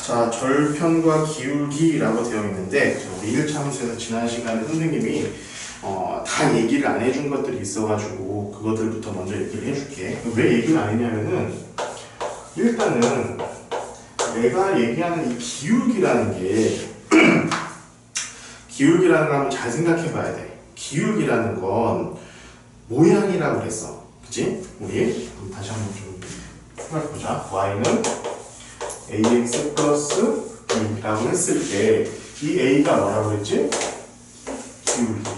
자, 절편과 기울기라고 되어 있는데 우리 1차 함수에서 지난 시간에 선생님이 다 얘기를 안 해준 것들이 있어가지고 그것들부터 먼저 얘기를 해줄게. 왜 얘기를 안 했냐면은 일단은 내가 얘기하는 이 기울기라는 게 기울기라는 걸 한번 잘 생각해 봐야 돼. 기울기라는 건 모양이라고 그랬어. 그치? 우리 다시 한번 좀 생각해보자. y는 ax 플러스 b라고 했을 때 이 a가 뭐라고 그랬지? 기울기.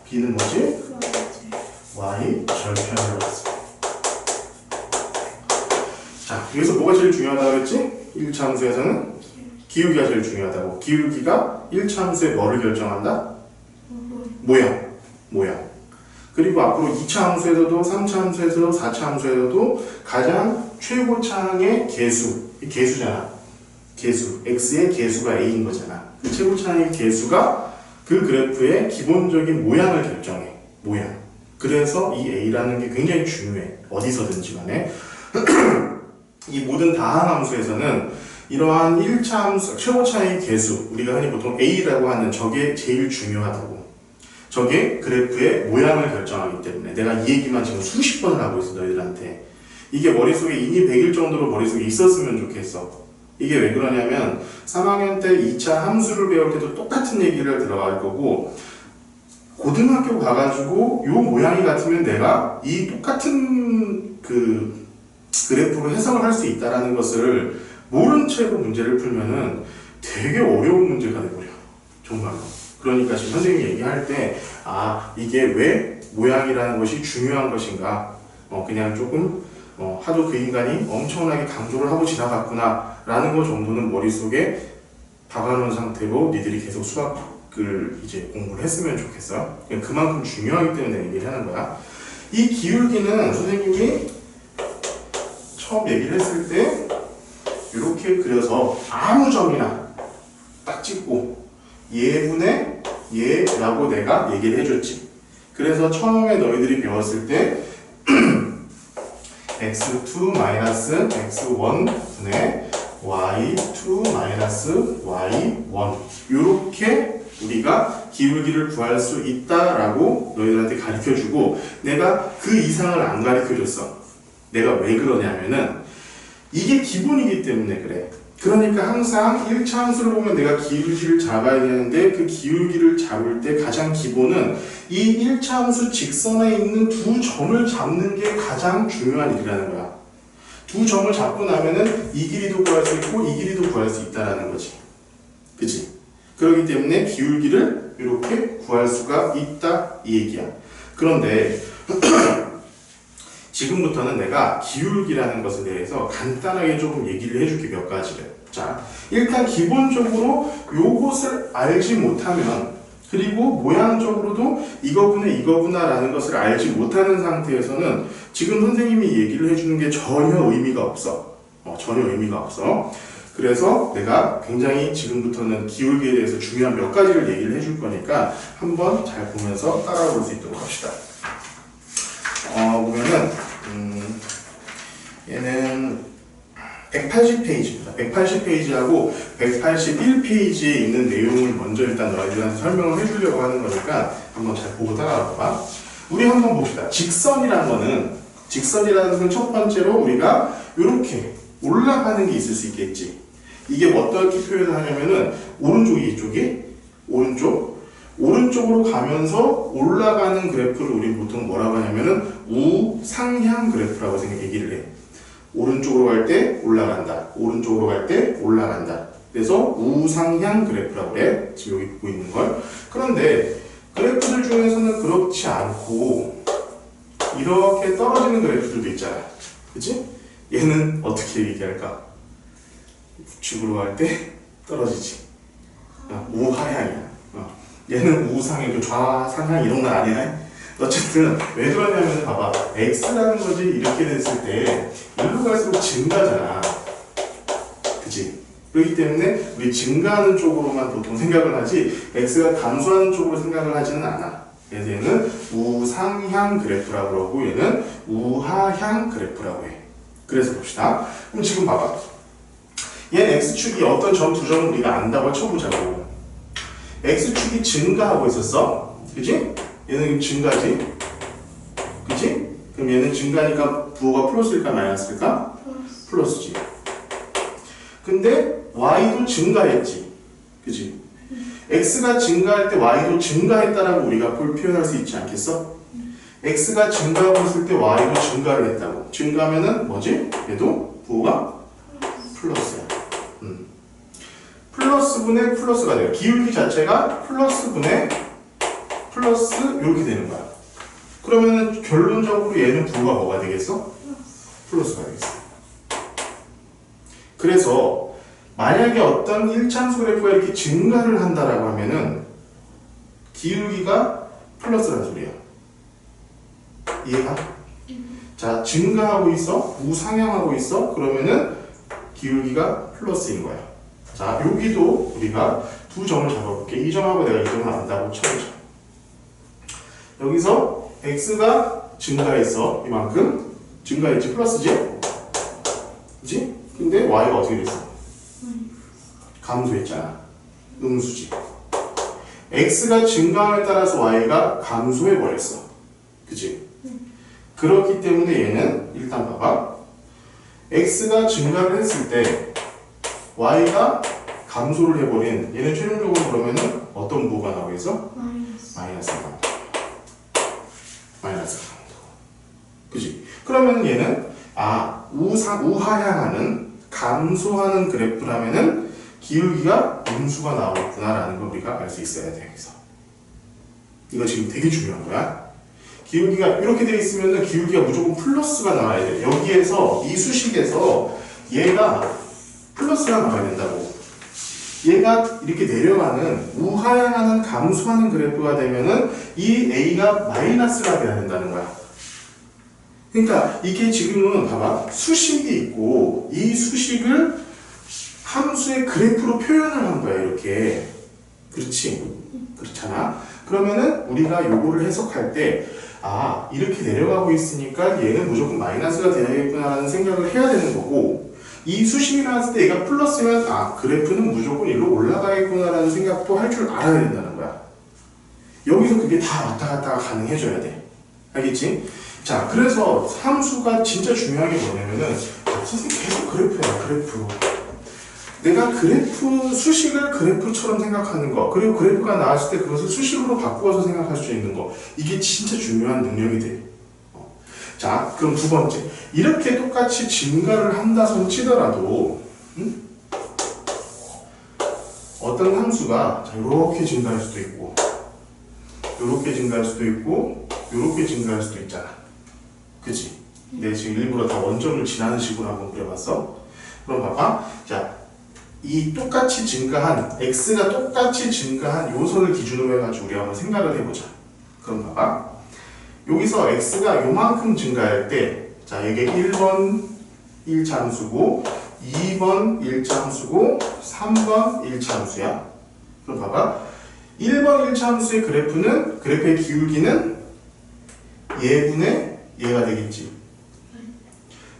b는 뭐지? y 절편이라고 했어. 자, 여기서 뭐가 제일 중요하다고 그랬지? 1차 함수에서는 기울기가 제일 중요하다고. 기울기가 1차 함수의 뭐를 결정한다? 모양. 그리고 앞으로 2차 함수에서도 3차 함수에서도 4차 함수에서도 가장 최고차항의 개수, 개수잖아. 개수, x의 개수가 a인 거잖아. 그 최고차항의 개수가 그 그래프의 기본적인 모양을 결정해. 모양. 그래서 이 a라는 게 굉장히 중요해. 어디서든지 간에. 이 모든 다항 함수에서는 이러한 1차 함수, 최고차의 개수, 우리가 흔히 보통 a라고 하는 저게 제일 중요하다고. 저게 그래프의 모양을 결정하기 때문에 내가 이 얘기만 지금 수십 번을 하고 있어, 너희들한테. 이게 머릿속에 인이 100일 정도로 머릿속에 있었으면 좋겠어. 이게 왜 그러냐면 3학년 때 2차 함수를 배울 때도 똑같은 얘기를 들어갈 거고 고등학교 가가지고 요 모양이 같으면 내가 이 똑같은 그 그래프로 해석을 할 수 있다는 것을 모른 채로 문제를 풀면은 되게 어려운 문제가 돼버려. 정말로. 그러니까 지금 선생님이 얘기할 때 이게 왜 모양이라는 것이 중요한 것인가 그냥 조금 하도 그 인간이 엄청나게 강조를 하고 지나갔구나 라는 것 정도는 머릿속에 박아놓은 상태로 니들이 계속 수학을 이제 공부를 했으면 좋겠어. 그만큼 중요하기 때문에 얘기를 하는 거야. 이 기울기는 선생님이 처음 얘기를 했을 때 이렇게 그려서 아무 점이나 딱 찍고 얘분의 얘라고 내가 얘기를 해줬지. 그래서 처음에 너희들이 배웠을 때 x2 x1 분의 y2 y1 이렇게 우리가 기울기를 구할 수 있다라고 너희들한테 가르쳐주고 내가 그 이상을 안 가르쳐줬어. 내가 왜 그러냐면은 이게 기본이기 때문에 그래. 그러니까 항상 1차 함수를 보면 내가 기울기를 잡아야 되는데 그 기울기를 잡을 때 가장 기본은 이 1차 함수 직선에 있는 두 점을 잡는 게 가장 중요한 일이라는 거야. 두 점을 잡고 나면은 이 길이도 구할 수 있고 이 길이도 구할 수 있다는 거지. 그치? 그렇기 때문에 기울기를 이렇게 구할 수가 있다 이 얘기야. 그런데 지금부터는 내가 기울기라는 것에 대해서 간단하게 조금 얘기를 해줄게, 몇 가지를. 자, 일단 기본적으로 요것을 알지 못하면 그리고 모양적으로도 이거구나 라는 것을 알지 못하는 상태에서는 지금 선생님이 얘기를 해주는 게 전혀 의미가 없어. 전혀 의미가 없어. 그래서 내가 굉장히 지금부터는 기울기에 대해서 중요한 몇 가지를 얘기를 해줄 거니까 한번 잘 보면서 따라볼 수 있도록 합시다. 보면은 얘는 180페이지입니다. 180페이지하고 181페이지에 있는 내용을 먼저 일단 너희들한테 설명을 해주려고 하는 거니까 한번 잘 보고 따라와봐. 우리 한번 봅시다. 직선이라는 건 첫 번째로 우리가 이렇게 올라가는 게 있을 수 있겠지. 이게 어떻게 표현을 하냐면은 오른쪽이 이쪽이 오른쪽으로 가면서 올라가는 그래프를 우리 보통 뭐라고 하냐면은 우상향 그래프라고 얘기를 해. 오른쪽으로 갈 때 올라간다. 오른쪽으로 갈 때 올라간다. 그래서 우상향 그래프라고 그래. 지금 여기 보고 있는 걸. 그런데 그래프들 중에서는 그렇지 않고 이렇게 떨어지는 그래프들도 있잖아. 그치? 얘는 어떻게 얘기할까? 우측으로 갈 때 떨어지지. 우하향이야. 얘는 우상향, 좌상향 이런 건 아니네. 어쨌든 왜 그러냐면 봐봐. x라는 것이 이렇게 됐을 때 일로 갈수록 증가잖아. 그치? 그렇기 때문에 우리 증가하는 쪽으로만 보통 생각을 하지 x가 감소하는 쪽으로 생각을 하지는 않아. 그래서 얘는 우상향 그래프라고 그러고 얘는 우하향 그래프라고 해. 그래서 봅시다. 그럼 지금 봐봐. 얘는 x축이 어떤 점 두 점을 우리가 안다고 쳐보자고. x축이 증가하고 있었어. 그지? 얘는 증가지. 그지? 그럼 얘는 증가니까 부호가 플러스일까 마이너스일까? 플러스지. 근데 y도 증가했지. 그지? x가 증가할 때 y도 증가했다라고 우리가 표현할 수 있지 않겠어? x가 증가하고 있을 때 y도 증가를 했다고. 증가하면은 뭐지? 얘도 부호가 플러스야. 플러스분의 플러스가 돼요. 기울기 자체가 플러스분의 플러스 이렇게 되는 거야. 그러면은 결론적으로 얘는 부호가 뭐가 되겠어? 플러스가 되겠어. 그래서 만약에 어떤 1참수 그래프가 이렇게 증가를 한다라고 하면은 기울기가 플러스라는 소리야. 이해가? 자, 증가하고 있어? 우상향하고 있어? 그러면은 기울기가 플러스인 거야. 자, 여기도 우리가 두 점을 잡아볼게. 이 점하고 내가 이 점을 안다고 쳐보자. 여기서 x가 증가했어. 이만큼 증가했지. 플러스지? 그치? 근데 y가 어떻게 됐어? 감소했잖아. 음수지. x가 증가함에 따라서 y가 감소해버렸어. 그치? 그렇기 때문에 얘는 일단 봐봐. x가 증가를 했을 때 y가 감소를 해버린 얘는 최종적으로 그러면은 어떤 부호가 나오겠어? 마이너스가 나온다. 마이너스가 나온다. 그치? 그러면은 얘는 우하향하는 감소하는 그래프라면은 기울기가 음수가 나오겠구나라는 걸 우리가 알 수 있어야 돼. 여기서 이거 지금 되게 중요한 거야. 기울기가 이렇게 되어 있으면은 기울기가 무조건 플러스가 나와야 돼. 여기에서 이 수식에서 얘가 플러스가 나와야 된다고. 얘가 이렇게 내려가는 우하향하는 감소하는 그래프가 되면은 이 a가 마이너스가 돼야 된다는 거야. 그러니까 이게 지금은 봐봐. 수식이 있고 이 수식을 함수의 그래프로 표현을 한 거야. 이렇게. 그렇지? 그렇잖아. 그러면은 우리가 요거를 해석할 때 이렇게 내려가고 있으니까 얘는 무조건 마이너스가 되야겠구나라는 생각을 해야 되는 거고, 이 수식이 나왔을 때 얘가 플러스면 그래프는 무조건 일로 올라가겠구나라는 생각도 할 줄 알아야 된다는 거야. 여기서 그게 다 왔다 갔다가 가능해져야 돼. 알겠지? 자, 그래서 함수가 진짜 중요한 게 뭐냐면은 선생님 계속 그래프야. 그래프. 내가 그래프, 수식을 그래프처럼 생각하는 거, 그리고 그래프가 나왔을 때 그것을 수식으로 바꾸어서 생각할 수 있는 거, 이게 진짜 중요한 능력이 돼. 자, 그럼 두 번째. 이렇게 똑같이 증가를 한다손 치더라도, 어떤 함수가 이렇게 증가할 수도 있고, 이렇게 증가할 수도 있고, 이렇게 증가할 수도 있잖아. 그치? 내가 지금 일부러 다 원점을 지나는 식으로 한번 그려봤어. 그럼 봐봐. 자, 이 똑같이 증가한, x가 똑같이 증가한 요소를 기준으로 해가지고 우리 한번 생각을 해보자. 그럼 봐봐. 여기서 x가 요만큼 증가할 때, 자, 이게 1번 1차함수고, 2번 1차함수고, 3번 1차함수야. 그럼 봐봐. 1번 1차함수의 그래프의 기울기는 얘분의 얘가 되겠지.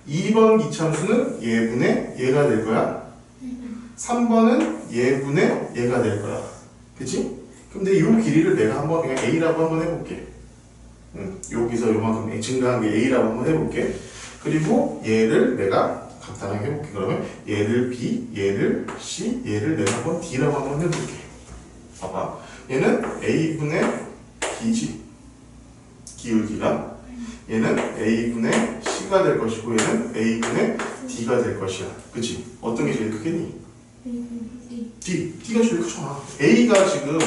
2번 2차함수는 얘분의 얘가 될 거야. 3번은 얘분의 얘가 될 거야. 그치? 근데 이 길이를 내가 한번 그냥 a라고 한번 해볼게. 여기서 요만큼 증가한 게 a라고 한번 해볼게. 그리고 얘를 내가 간단하게 해볼게. 그러면 얘를 b, 얘를 c, 얘를 내가 한번 d라고 한번 해볼게. 봐봐. 얘는 a분의 b지. 기울기가. 얘는 a분의 c가 될 것이고 얘는 a분의 d가 될 것이야. 그치? 어떤 게 제일 크겠니? D가 제일 크잖아. A가 지금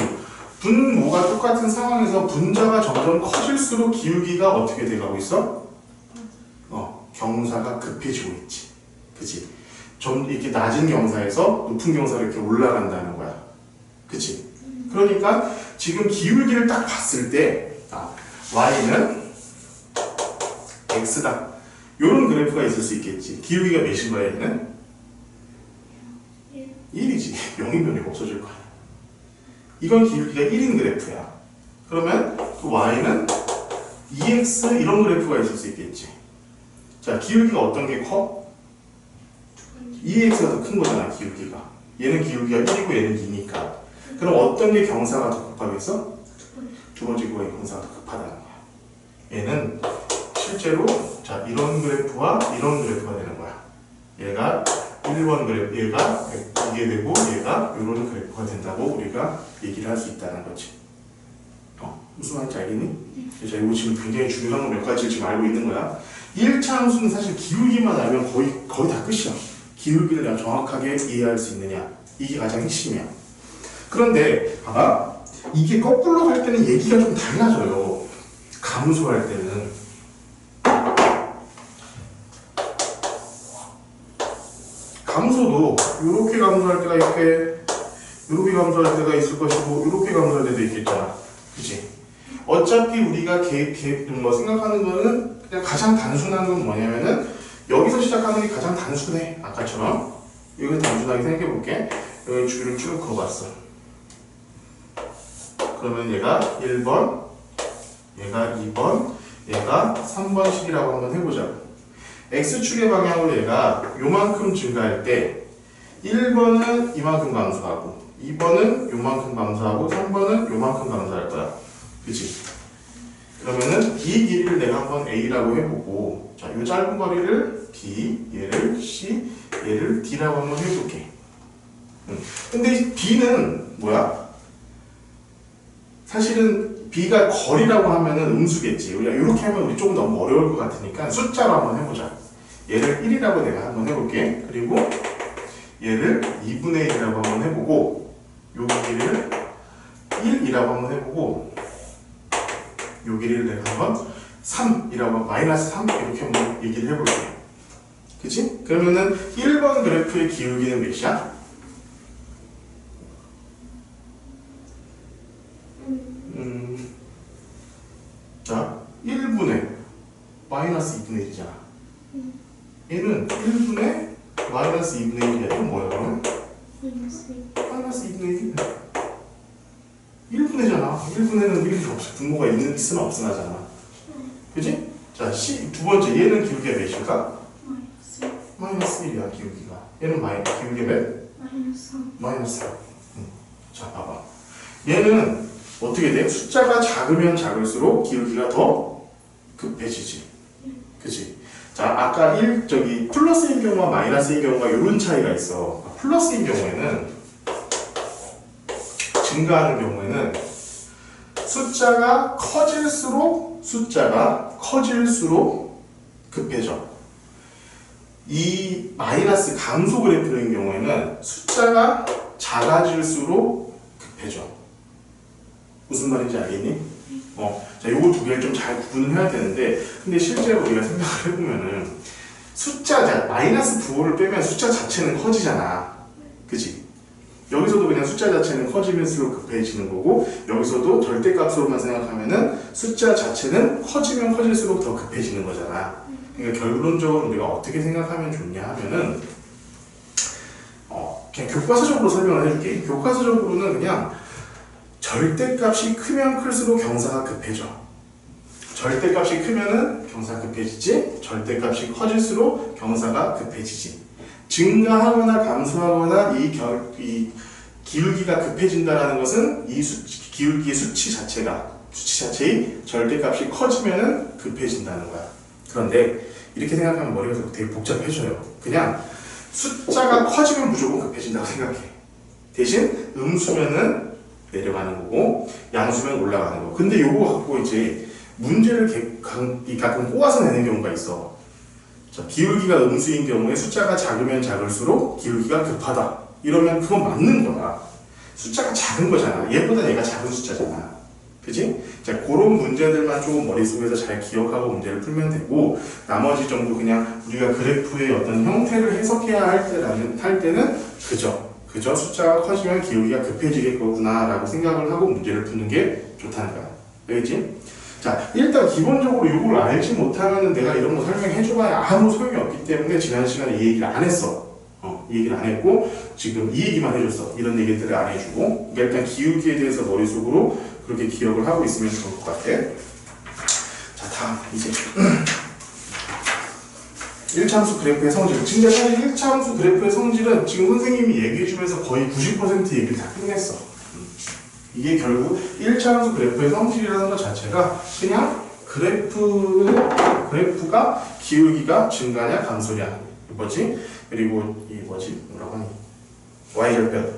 분모가 똑같은 상황에서 분자가 점점 커질수록 기울기가 어떻게 돼가고 있어? 경사가 급해지고 있지. 그치? 좀 이렇게 낮은 경사에서 높은 경사로 이렇게 올라간다는 거야. 그치? 그러니까 지금 기울기를 딱 봤을 때 Y는 X다. 요런 그래프가 있을 수 있겠지. 기울기가 몇인 거야 얘는? 1이지. 0이면 없어질 거야. 이건 기울기가 1인 그래프야. 그러면 그 y는 2x 이런 그래프가 있을 수 있겠지. 자, 기울기가 어떤 게 커? 2x가 더 큰 거잖아, 기울기가. 얘는 기울기가 1이고 얘는 2니까. 그럼 어떤 게 경사가 더 급하겠어? 두 번째 거의 경사가 더 급하다는 거야. 얘는 실제로 자 이런 그래프와 이런 그래프가 되는 거야. 얘가 1번 그래프, 얘가 이게 되고 얘가 이런 그래프가 된다고 우리가 얘기를 할 수 있다는 거지. 무슨 말인지 알겠니? 자, 이거 지금 굉장히 중요한 거 몇 가지를 지금 알고 있는 거야. 1차 함수는 사실 기울기만 알면 거의 다 끝이야. 기울기를 내가 정확하게 이해할 수 있느냐. 이게 가장 핵심이야. 그런데 봐봐. 이게 거꾸로 갈 때는 얘기가 좀 달라져요. 감소할 때는. 감소도 이렇게 감소할 때가 이렇게 감소할 때가 있을 것이고 이렇게 감소할 때도 있겠잖아. 그치? 어차피 우리가 생각하는 거는 그냥 가장 단순한 건 뭐냐면은 여기서 시작하는 게 가장 단순해. 아까처럼 여기 단순하게 생각해 볼게. 여기 줄을 쭉 그어봤어. 그러면 얘가 1번, 얘가 2번, 얘가 3번씩이라고 한번 해보자. X축의 방향으로 얘가 요만큼 증가할 때 1번은 이만큼 감소하고 2번은 요만큼 감소하고 3번은 요만큼 감소할 거야. 그치? 그러면은 이 길이를 내가 한번 A라고 해보고 자, 요 짧은 거리를 B, 얘를 C, 얘를 D라고 한번 해볼게. 근데 B는 뭐야? 사실은 B가 거리라고 하면은 음수겠지. 우리가 이렇게 하면 우리 조금 너무 어려울 것 같으니까 숫자로 한번 해보자. 얘를 1이라고 내가 한번 해볼게. 그리고 얘를 2분의 1이라고 한번 해보고 요 길이를 1이라고 한번 해보고 요 길이를 내가 한번 3이라고 마이너스 3 이렇게 한번 얘기를 해볼게. 그치? 그러면은 1번 그래프의 기울기는 몇이야? 자, 1분의 마이너스 2분의 1이잖아. 얘는 1분의 마이너스 2분의 1이야. 이건 뭐야, 그러면? 마이너스 2분의 1. 1분의잖아. 1분의는 1이 없어. 분모가 있으나 없으나잖아. 그지? 자, 두 번째. 얘는 기울기가 몇일까? 마이너스 1이야, 기울기가. 얘는 기울기가 몇? 마이너스 3. 자, 봐봐. 얘는 어떻게 돼? 숫자가 작으면 작을수록 기울기가 더 급해지지. 그치? 자, 아까 플러스인 경우와 마이너스인 경우가 이런 차이가 있어. 플러스인 경우에는, 증가하는 경우에는 숫자가 커질수록 급해져. 이 마이너스 감소 그래프인 경우에는 숫자가 작아질수록 급해져. 무슨 말인지 알겠니? 자, 요거 두 개를 좀 잘 구분을 해야 되는데, 근데 실제로 우리가 생각을 해보면은, 마이너스 부호를 빼면 숫자 자체는 커지잖아. 그치? 여기서도 그냥 숫자 자체는 커지면서 급해지는 거고, 여기서도 절대값으로만 생각하면은 숫자 자체는 커지면 커질수록 더 급해지는 거잖아. 그러니까 결론적으로 우리가 어떻게 생각하면 좋냐 하면은, 그냥 교과서적으로 설명을 해줄게. 교과서적으로는 그냥 절대값이 크면 클수록 경사가 급해져. 절대값이 크면은 경사가 급해지지, 절대값이 커질수록 경사가 급해지지. 증가하거나 감소하거나 이 기울기가 급해진다는 것은 이 기울기의 수치 자체의 절대값이 커지면은 급해진다는 거야. 그런데 이렇게 생각하면 머리가 되게 복잡해져요. 그냥 숫자가 커지면 무조건 급해진다고 생각해. 대신 음수면은 내려가는 거고 양수면 올라가는 거. 근데 요거 갖고 이제 문제를 가끔 꼬아서 내는 경우가 있어. 자, 기울기가 음수인 경우에 숫자가 작으면 작을수록 기울기가 급하다. 이러면 그건 맞는 거야. 숫자가 작은 거잖아. 얘보다 얘가 작은 숫자잖아. 그치? 자, 그런 문제들만 조금 머릿속에서 잘 기억하고 문제를 풀면 되고, 나머지 정도 그냥 우리가 그래프의 어떤 형태를 해석해야 할 때는 그저 숫자가 커지면 기울기가 급해지겠구나 라고 생각을 하고 문제를 푸는 게 좋다는 거야. 알겠지? 자, 일단 기본적으로 이걸 알지 못하면 내가 이런 거 설명해줘봐야 아무 소용이 없기 때문에 지난 시간에 이 얘기를 안 했어. 이 얘기를 안 했고 지금 이 얘기만 해줬어. 이런 얘기들을 안 해주고. 그러니까 일단 기울기에 대해서 머릿속으로 그렇게 기억을 하고 있으면 좋을 것 같아. 자, 다음 이제 1차함수 그래프의 성질. 근데 사실 1차함수 그래프의 성질은 지금 선생님이 얘기해주면서 거의 90% 얘기를 다 끝냈어. 이게 결국 1차함수 그래프의 성질이라는 것 자체가 그냥 그래프가 기울기가 증가냐 감소냐 뭐지? 그리고 이 뭐지? 뭐라고 하니?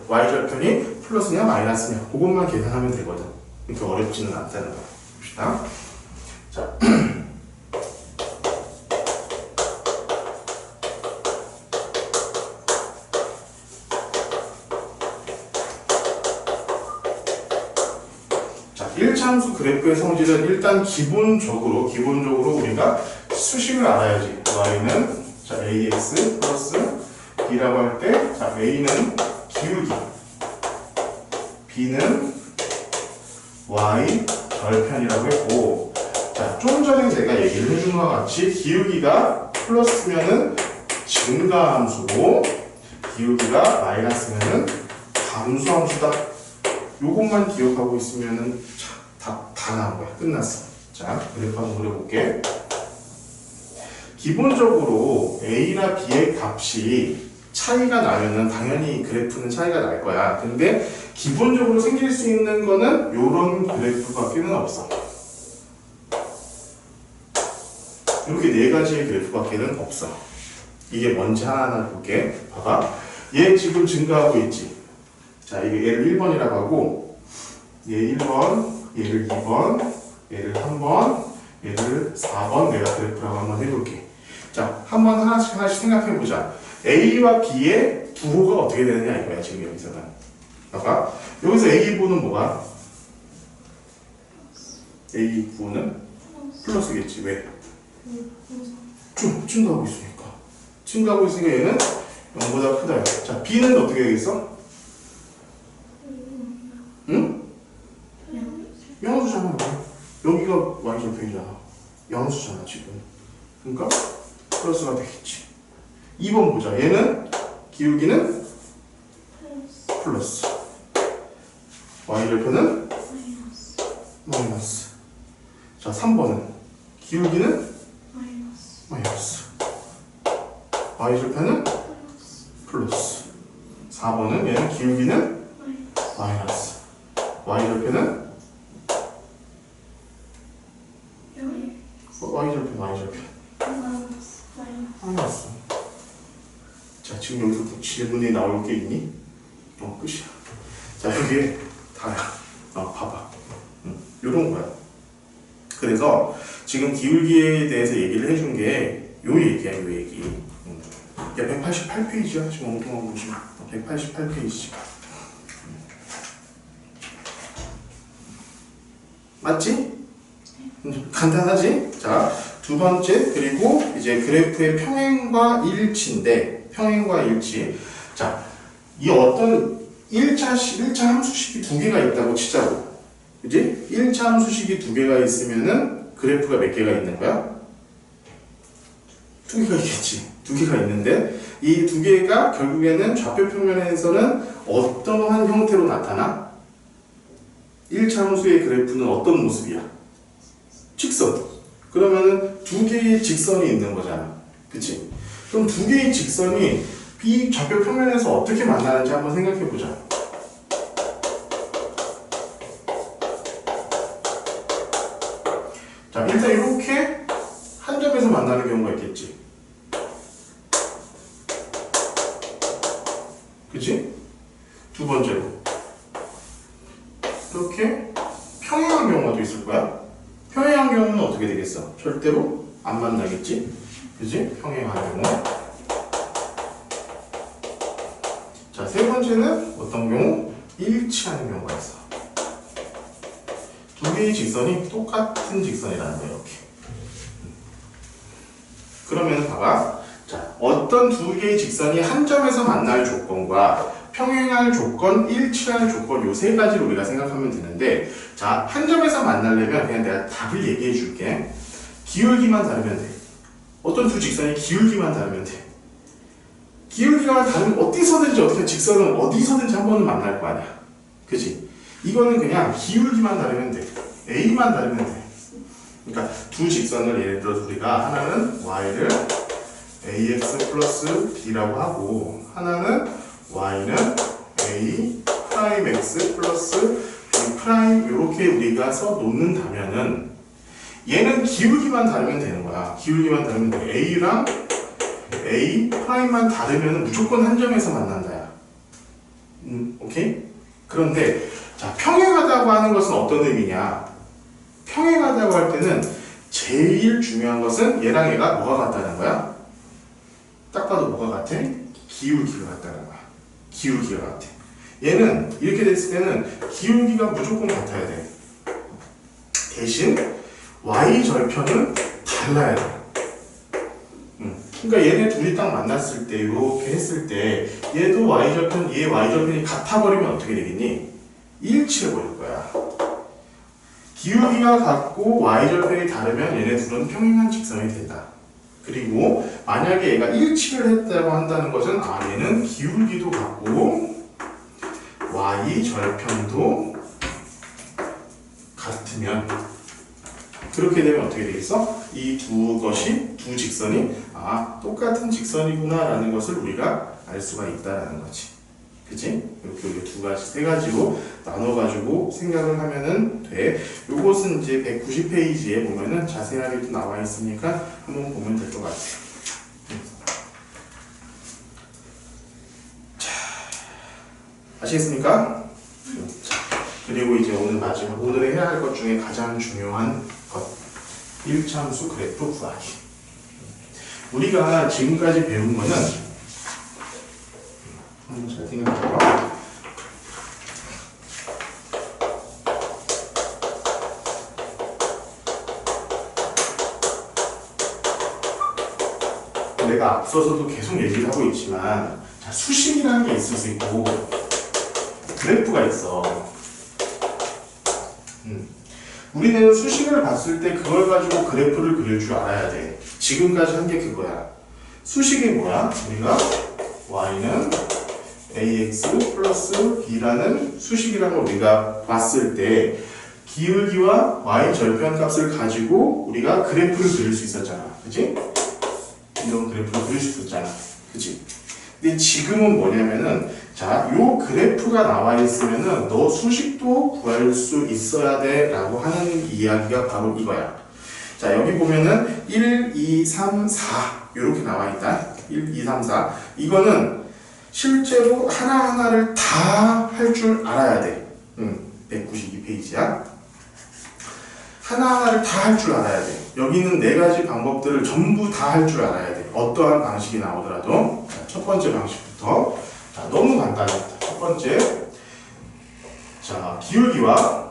y절편이 플러스냐 마이너스냐 그것만 계산하면 되거든. 그렇게 어렵지는 않다는 거야. 봅시다. 자. 자, 1차함수 그래프의 성질은 일단 기본적으로 우리가 수식을 알아야지. y는 자, ax 플러스 b라고 할 때 자, a는 기울기, b는 y 절편이라고 했고, 자, 좀 전에 내가 얘기를 해준 것과 같이 기울기가 플러스면은 증가함수고 기울기가 마이너스면은 감소함수다. 요것만 기억하고 있으면은 다 나온 거야. 끝났어. 자, 그래프 한번 그려볼게. 기본적으로 A나 B의 값이 차이가 나면은 당연히 그래프는 차이가 날 거야. 근데 기본적으로 생길 수 있는 거는 요런 그래프밖에는 없어. 이렇게 네 가지의 그래프밖에는 없어. 이게 뭔지 하나하나 볼게. 봐봐. 얘 지금 증가하고 있지. 자, 이게 얘를 1번이라고 하고, 얘 1번, 얘를 2번, 얘를 3번, 얘를 4번 내가 그래프라고 한번 해볼게. 자, 한번 하나씩 생각해보자. A와 B의 부호가 어떻게 되느냐 이거야, 지금 여기서는. 봐봐. 여기서 A 부호는 뭐가? A 부호는 플러스겠지. 왜? 증가하고 있으니까. 증가하고 있으니까 얘는 0보다 크다. 자, B는 어떻게 되겠어? 응? 양수잖아. 여기가 y절편이잖아. 양수잖아 지금. 그러니까 플러스가 되겠지. 2번 보자. 얘는 기울기는 플러스. y절편은 마이너스. 자, 3번은 기울기는 마이너스. y절편은 플러스. 4번은 얘는 기울기는 마이너스. y절편은 y절편 마이너스. 자, 지금 여기서 질문이 나올 게 있니? 끝이야. 자, 여기에 다야. 봐봐. 요런 거야. 그래서 지금 기울기에 대해서 얘기를 해준 게 요 얘기야, 요 얘기. 야, 188페이지야. 지금 엉뚱한 보시면 188페이지. 맞지? 간단하지? 자, 두 번째, 그리고 이제 그래프의 평행과 일치인데, 평행과 일치. 자, 이 어떤 1차 함수식이 두 개가 있다고 치자고. 그지? 1차 함수식이 두 개가 있으면은 그래프가 몇 개가 있는 거야? 두 개가 있겠지. 두 개가 있는데, 이 두 개가 결국에는 좌표 평면에서는 어떠한 형태로 나타나? 1차 함수의 그래프는 어떤 모습이야? 직선. 그러면은 두 개의 직선이 있는 거잖아. 그치? 그럼 두 개의 직선이 이 좌표 평면에서 어떻게 만나는지 한번 생각해 보자. 자, 일단 이렇게 한 점에서 만나는 경우가 있겠지. 그치? 두 번째로 이렇게 평행한 경우가 있을 거야. 평행한 경우는 어떻게 되겠어? 절대로 안 만나겠지? 그지? 평행한 경우. 자, 세 번째는 어떤 경우? 일치하는 경우가 있어. 두 개의 직선이 똑같은 직선이라는 거야, 이렇게. 그러면 봐봐. 자, 어떤 두 개의 직선이 한 점에서 만날 조건과 평행할 조건, 일치할 조건 요 세 가지를 우리가 생각하면 되는데, 자, 한 점에서 만나려면 그냥 내가 답을 얘기해 줄게. 기울기만 다르면 돼. 어떤 두 직선이 기울기만 다르면 돼. 기울기가 다르면 어디서든지 어떻게 직선은 어디서든지 한 번은 만날 거 아니야. 그치? 이거는 그냥 기울기만 다르면 돼. A만 다르면 돼. 그러니까 두 직선을 예를 들어서 우리가 하나는 Y를 ax 플러스 b라고 하고 하나는 y는 a 프라임 x 플러스 b 프라임 이렇게 우리가 써놓는다면은 얘는 기울기만 다르면 되는 거야. 기울기만 다르면 돼. a랑 a 프라임만 다르면 무조건 한 점에서 만난다야. 오케이? 그런데 자, 평행하다고 하는 것은 어떤 의미냐? 평행하다고 할 때는 제일 중요한 것은 얘랑 얘가 뭐가 같다는 거야? 딱 봐도 뭐가 같아? 기울기가 같다는 거야. 기울기가 같아. 얘는 이렇게 됐을 때는 기울기가 무조건 같아야 돼. 대신 y 절편은 달라야 돼. 그러니까 얘네 둘이 딱 만났을 때 이렇게 했을 때 얘도 y절편, 얘 y절편이 같아버리면 어떻게 되겠니? 일치해버릴 거야. 기울기가 같고 y절편이 다르면 얘네 둘은 평행한 직선이 된다. 그리고 만약에 얘가 일치를 했다고 한다는 것은 얘는 기울기도 같고 y절편도 같으면 그렇게 되면 어떻게 되겠어? 이 두 직선이 똑같은 직선이구나 라는 것을 우리가 알 수가 있다라는 거지. 그치? 이렇게 두 가지, 세 가지로 나눠가지고 생각을 하면은 돼. 요것은 이제 190페이지에 보면은 자세하게 또 나와 있으니까 한번 보면 될 것 같아요. 자, 아시겠습니까? 자, 그리고 이제 오늘 마지막, 오늘 해야 할 것 중에 가장 중요한 것. 1참수 그래프 구하기. 우리가 지금까지 배운 거는 한번 잘 생각해봐. 내가 앞서서도 계속 얘기를 하고 있지만 자, 수식이라는 게 있을 수 있고 그래프가 있어. 우리는 수식을 봤을 때 그걸 가지고 그래프를 그릴 줄 알아야 돼. 지금까지 한 게 그거야. 수식이 뭐야? 우리가 y는 ax 플러스 b라는 수식이라는 걸 우리가 봤을 때 기울기와 y 절편 값을 가지고 우리가 그래프를 그릴 수 있었잖아. 그치? 이런 그래프를 그릴 수 있었잖아. 그치? 근데 지금은 뭐냐면은 자, 요 그래프가 나와 있으면은 너 수식도 구할 수 있어야 돼 라고 하는 이야기가 바로 이거야. 자, 여기 보면은 1, 2, 3, 4 이렇게 나와 있다. 1, 2, 3, 4 이거는 실제로 하나하나를 다 할 줄 알아야 돼. 192페이지야. 하나하나를 다 할 줄 알아야 돼. 여기는 네 가지 방법들을 전부 다 할 줄 알아야 돼. 어떠한 방식이 나오더라도. 자, 첫 번째 방식부터. 자, 너무 간단합니다. 첫 번째. 자, 기울기와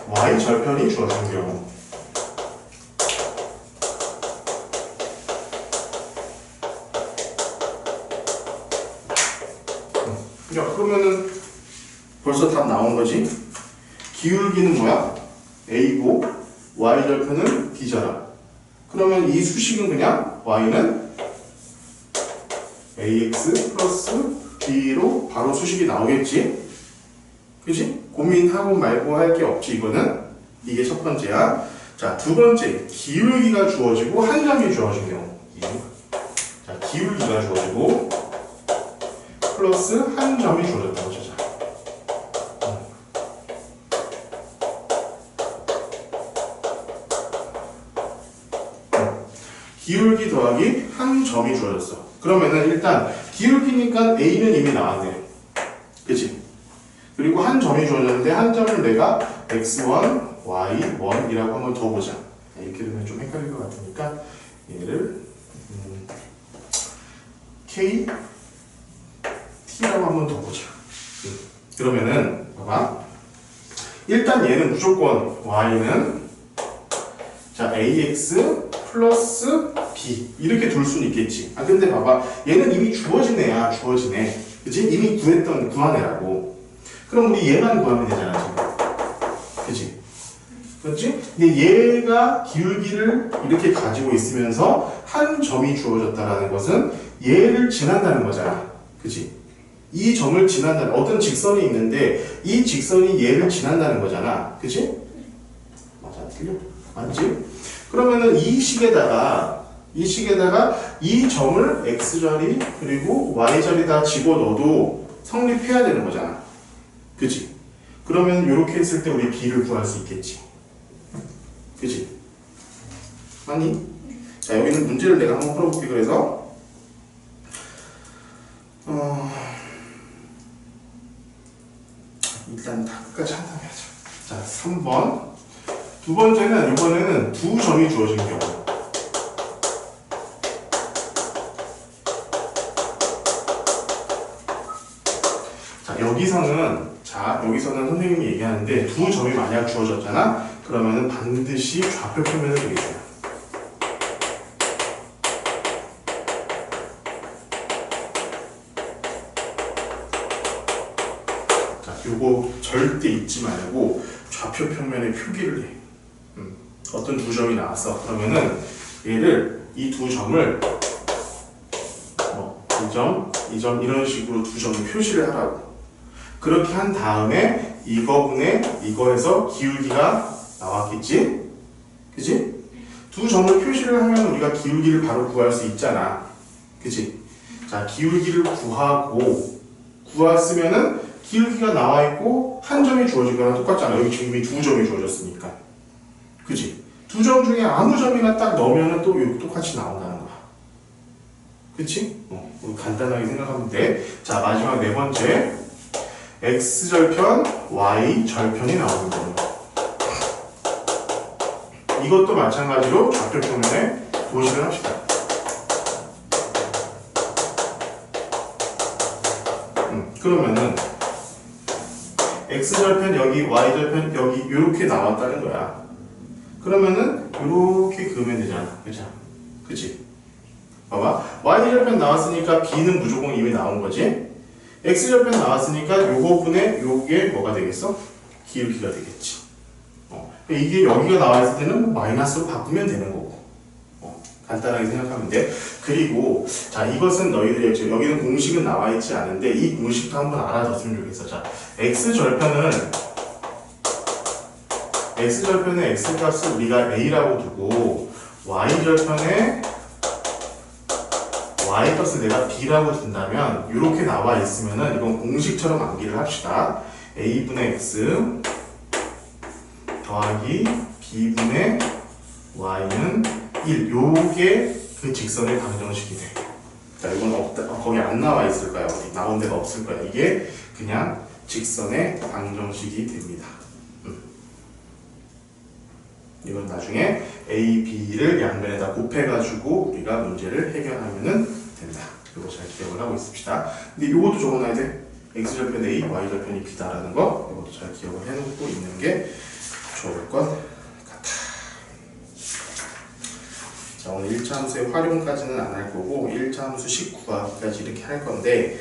y 절편이 주어진 경우. 야, 그러면은 벌써 답 나온 거지? 기울기는 뭐야? a고 y 절편은 b잖아. 그러면 이 수식은 그냥 y는 ax 플러스 b로 바로 수식이 나오겠지? 그치? 고민하고 말고 할 게 없지. 이거는 이게 첫 번째야. 자, 두 번째 기울기가 주어지고 한 점이 주어진 경우. 자, 기울기가 주어지고 플러스 한 점이 주어졌다고 쳐자. 기울기 더하기 한 점이 주어졌어. 그러면은 일단 기울기니까 A는 이미 나왔네. 그치? 그리고 한 점이 주어졌는데 한 점을 내가 x1, y1이라고 한번 더 보자. 이렇게 되면 좀 헷갈릴 것 같으니까 얘를 k, t라고 한번 더 보자. 그러면은 봐봐. 일단 얘는 무조건 y는 자 ax 플러스 b 이렇게 둘 수는 있겠지. 근데 봐봐, 얘는 이미 주어진 애야. 주어진 애. 그치? 이미 구한 애라고. 그럼 우리 얘만 구하면 되잖아 지금. 그치? 그렇지? 근데 얘가 기울기를 이렇게 가지고 있으면서 한 점이 주어졌다라는 것은 얘를 지난다는 거잖아. 그치? 이 점을 지난다는, 어떤 직선이 있는데 이 직선이 얘를 지난다는 거잖아. 그치? 맞아, 틀려. 맞지? 그러면은 이 식에다가 이 식에다가 이 점을 x자리 그리고 y자리다 집어넣어도 성립해야 되는 거잖아. 그치? 그러면 이렇게 했을 때 우리 b를 구할 수 있겠지. 그치? 맞니? 자, 여기는 문제를 내가 한번 풀어볼게. 그래서 일단 다 끝까지 한 다음에 하자. 자, 3번. 두 번째는 이번에는 두 점이 주어진 경우. 여기서는 선생님이 얘기하는데 두 점이 만약 주어졌잖아? 그러면은 반드시 좌표 표면을 그려줘요. 자, 요거 절대 잊지 말고 좌표 평면에 표기를 해. 어떤 두 점이 나왔어. 그러면은 얘를 이 두 점을 이 점 이런 식으로 두 점을 표시를 하라고. 그렇게 한 다음에 이거분의 이거에서 기울기가 나왔겠지? 그치? 두 점을 표시를 하면 우리가 기울기를 바로 구할 수 있잖아. 그치? 자, 기울기를 구했으면은 기울기가 나와 있고 한 점이 주어진 거랑 똑같잖아. 여기 지금 이미 두 점이 주어졌으니까. 그치? 두 점 중에 아무 점이나 딱 넣으면은 또 여기 똑같이 나온다는 거야. 그치? 간단하게 생각하면 돼. 자, 마지막 네 번째. x절편, y절편이 나오는 겁니다. 이것도 마찬가지로 좌표 평면에 도식을 합시다. 그러면은 x절편 여기, y절편 여기 이렇게 나왔다는 거야. 그러면은 이렇게 그으면 되잖아. 그치? 봐봐. y절편 나왔으니까 b는 무조건 이미 나온 거지. x절편 나왔으니까 요거분의 요게 뭐가 되겠어? 기울기가 되겠지. 이게 여기가 나와 있을 때는 마이너스로 바꾸면 되는 거고. 간단하게 생각하면 돼. 그리고 자, 이것은 너희들이 여기는 공식은 나와 있지 않은데 이 공식도 한번 알아뒀으면 좋겠어. 자, x절편의 x값을 우리가 a라고 두고 y절편의 y값을 내가 b라고 둔다면 이렇게 나와 있으면은 이건 공식처럼 암기를 합시다. a분의 x 더하기 b분의 y는 1. 요게 그 직선의 방정식이 돼. 자, 이건 거기 안 나와 있을 거야. 어디 나온 데가 없을 거야. 이게 그냥 직선의 방정식이 됩니다. 이건 나중에 a, b를 양변에다 곱해가지고 우리가 문제를 해결하면은 된다. 이거 잘 기억을 하고 있읍시다. 근데 이것도 적어놔야 돼. x절편 a, y절편이 b다라는 거. 이것도 잘 기억을 해놓고 있는 게 좋을 것 같아. 자, 오늘 1차 함수의 활용까지는 안 할 거고 1차 함수 식 구하기까지 이렇게 할 건데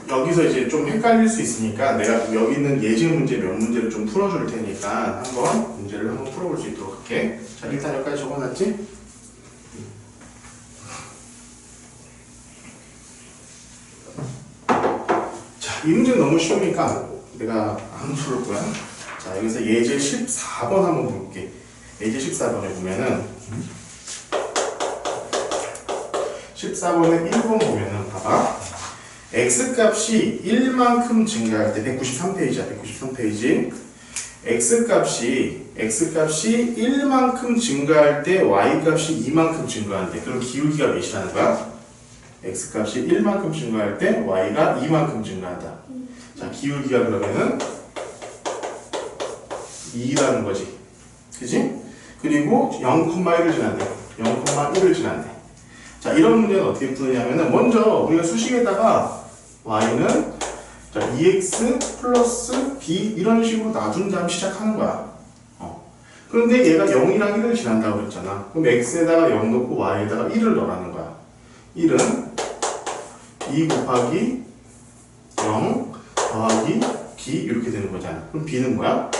여기서 이제 좀 헷갈릴 수 있으니까 내가 여기 있는 예제 문제 몇 문제를 좀 풀어줄 테니까 문제를 한번 풀어볼 수 있도록 할게. 자, 일단 여기까지 적어놨지? 자, 이 문제는 너무 쉬우니까 내가 안 풀을 거야. 자, 여기서 예제 14번 한번 볼게. 예제 14번에 보면은 14번에 1번 보면은 봐봐. x값이 1만큼 증가할 때 193페이지야. 193페이지. x값이 1만큼 증가할 때 y값이 2만큼 증가한대. 그럼 기울기가 몇이라는 거야? x값이 1만큼 증가할 때 y가 2만큼 증가한다. 자, 기울기가 그러면은 2라는 거지. 그지? 그리고 0,1을 지난대. 0,1을 지난대. 자, 이런 문제는 어떻게 푸느냐면은 먼저 우리가 수식에다가 y는 자, 2x 플러스 b 이런 식으로 놔둔 다음 시작하는 거야. 그런데 얘가 0이랑 1을 지난다고 그랬잖아. 그럼 x에다가 0 넣고 y에다가 1을 넣으라는 거야. 1은 2 곱하기 0 더하기 b 이렇게 되는 거잖아. 그럼 b는 뭐야?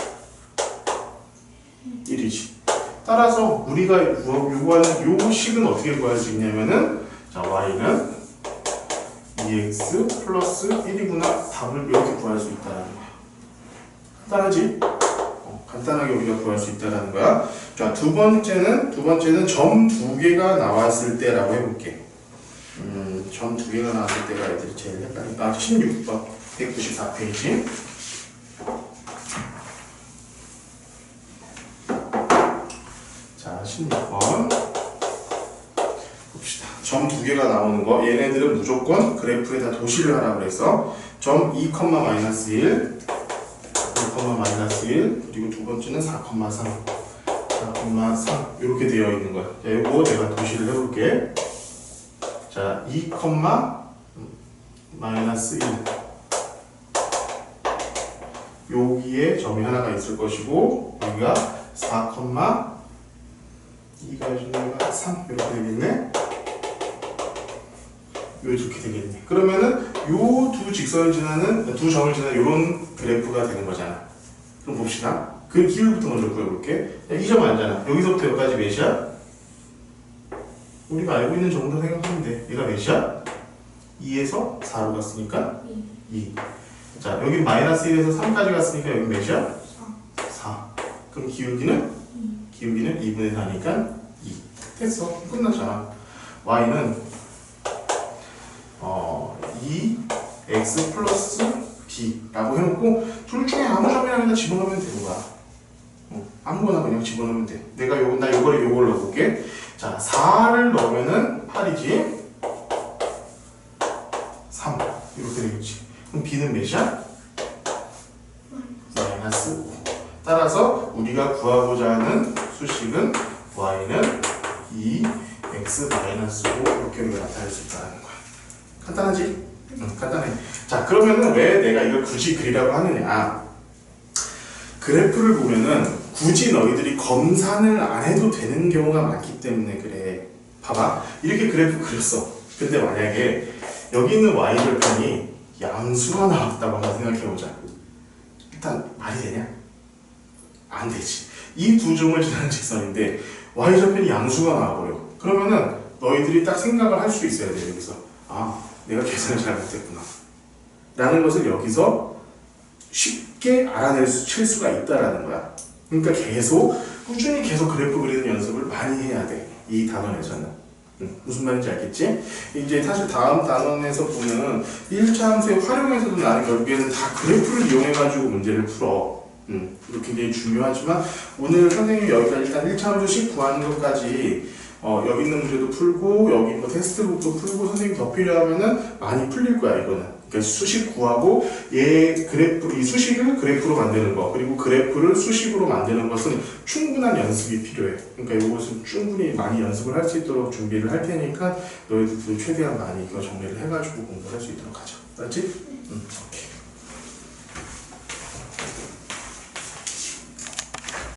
1이지. 따라서 우리가 요구하는 요 식은 어떻게 구할 수 있냐면은 자, y는 2x 플러스 1이구나. 답을 이렇게 구할 수 있다는 거야. 따라지? 간단하게 우리가 구할 수 있다는 거야. 자, 두 번째는 점 두 개가 나왔을 때라고 해볼게. 점 두 개가 나왔을 때가 애들이 제일 헷갈린다. 16번 194페이지. 자, 16번 봅시다. 점 두 개가 나오는 거, 얘네들은 무조건 그래프에다 도시를 하라고 그래서 점 2, 마이너스 1, 2, 마이너스 1, 그리고 두 번째는 4,3 이렇게 되어 있는 거야. 자, 이거 내가 도시를 해볼게. 자, 2, 마이너스 1 여기에 점이 하나가 있을 것이고 여기가 4, 2가 해주는 3 이렇게 되겠네. 이렇게 되겠네. 그러면은 요 두 직선을 지나는 두 점을 지나는 이런 그래프가 되는 거잖아. 그럼 봅시다. 그 기울부터 먼저 구해볼게. 이 점 알잖아. 여기서부터 여기까지 몇이야? 우리가 알고 있는 정도 생각하면 돼. 얘가 몇이야? 2에서 4로 갔으니까 2. 자, 여기 마이너스 1에서 3까지 갔으니까 여기 몇이야? 4. 그럼 기울기는? 기울기는 2분의 4니까 2. 됐어. 끝났잖아. y는 2x 플러스 b라고 해놓고 둘 중에 아무 점이나 그냥 집어넣으면 되는 거야. 아무거나 그냥 집어넣으면 돼. 나 요걸 넣어볼게. 자, 4를 넣으면은 8이지. 3 이렇게 되겠지. 그럼 b는 몇이야? 마이너스 5. 따라서 우리가 구하고자 하는 수식은 y는 2x 마이너스 5 이렇게 우리가 나타낼 수 있다는 거야. 간단하지? 간단해. 자, 그러면은 왜 내가 이걸 굳이 그리라고 하느냐? 그래프를 보면은 굳이 너희들이 검산을 안 해도 되는 경우가 많기 때문에 그래. 봐봐. 이렇게 그래프 그렸어. 근데 만약에 여기 있는 y절편이 양수가 나왔다고 한번 생각해보자. 일단 말이 되냐? 안 되지. 이 두 점을 지나는 직선인데 y절편이 양수가 나와버려. 그러면은 너희들이 딱 생각을 할 수 있어야 돼. 여기서 내가 계산을 잘못했구나 라는 것을 여기서 쉽게 칠 수가 있다라는 거야. 그러니까 꾸준히 계속 그래프 그리는 연습을 많이 해야 돼. 이 단원에서는. 무슨 말인지 알겠지? 이제 사실 다음 단원에서 보면 1차 함수의 활용에서도 나는 결국에는 다 그래프를 이용해가지고 문제를 풀어. 이거 굉장히 중요하지만 오늘 선생님이 여기까지 일단 1차 함수씩 구하는 것까지 여기 있는 문제도 풀고 여기 뭐 테스트북도 풀고 선생님 더 필요하면은 많이 풀릴 거야. 이거는 그러니까 수식 구하고 이 수식을 그래프로 만드는 거 그리고 그래프를 수식으로 만드는 것은 충분한 연습이 필요해. 그러니까 이것은 충분히 많이 연습을 할 수 있도록 준비를 할 테니까 너희들도 최대한 많이 이거 정리를 해가지고 공부를 할 수 있도록 하자. 알았지?